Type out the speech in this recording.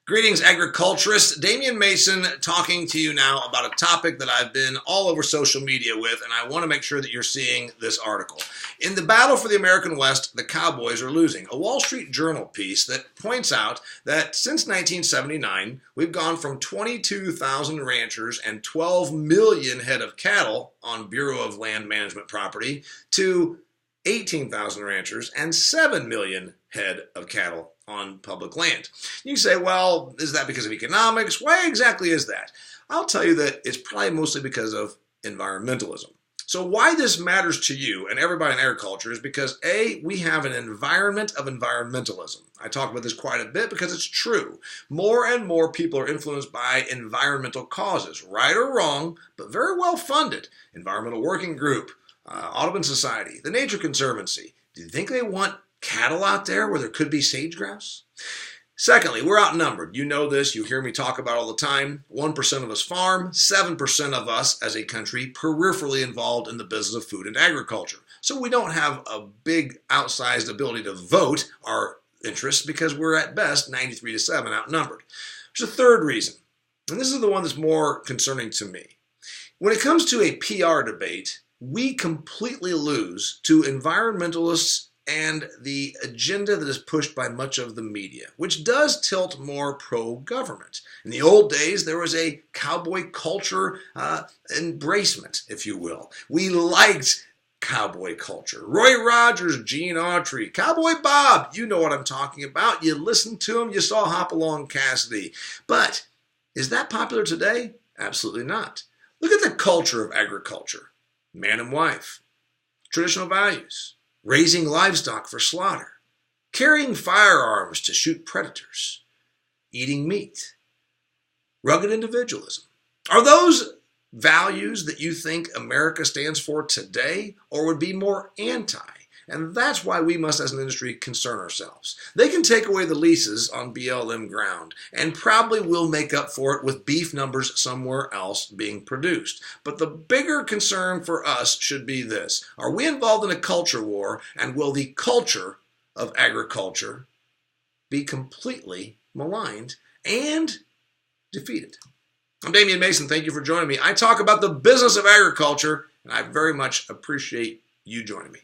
Greetings, agriculturists. Damian Mason talking to you now about a topic that I've been all over social media with, and I want to make sure that you're seeing this article. In the battle for the American West, the Cowboys are losing. A Wall Street Journal piece that points out that since 1979, we've gone from 22,000 ranchers and 12 million head of cattle on Bureau of Land Management property to 18,000 ranchers and 7 million head of cattle on public land. You say, well, is that because of economics? Why exactly is that? I'll tell you that it's probably mostly because of environmentalism. So why this matters to you and everybody in agriculture is because A, we have an environment of environmentalism. I talk about this quite a bit because it's true. More and more people are influenced by environmental causes, right or wrong, but very well funded. Environmental Working Group, Audubon Society, the Nature Conservancy. Do you think they want cattle out there where there could be sage grouse? Secondly, we're outnumbered. You know this. You hear me talk about it all the time. 1% of us farm, 7% of us as a country peripherally involved in the business of food and agriculture. So we don't have a big outsized ability to vote our interests because we're at best 93-7 outnumbered. There's a third reason, and this is the one that's more concerning to me. When it comes to a PR debate, we completely lose to environmentalists and the agenda that is pushed by much of the media, which does tilt more pro-government. In the old days, there was a cowboy culture embracement, if you will. We liked cowboy culture. Roy Rogers, Gene Autry, Cowboy Bob, you know what I'm talking about. You listened to him, you saw Hopalong Cassidy. But is that popular today? Absolutely not. Look at the culture of agriculture. Man and wife, traditional values, raising livestock for slaughter, carrying firearms to shoot predators, eating meat, rugged individualism. Are those values that you think America stands for today, or would be more anti? And that's why we must, as an industry, concern ourselves. They can take away the leases on BLM ground and probably will make up for it with beef numbers somewhere else being produced. But the bigger concern for us should be this. Are we involved in a culture war, and will the culture of agriculture be completely maligned and defeated? I'm Damian Mason. Thank you for joining me. I talk about the business of agriculture, and I very much appreciate you joining me.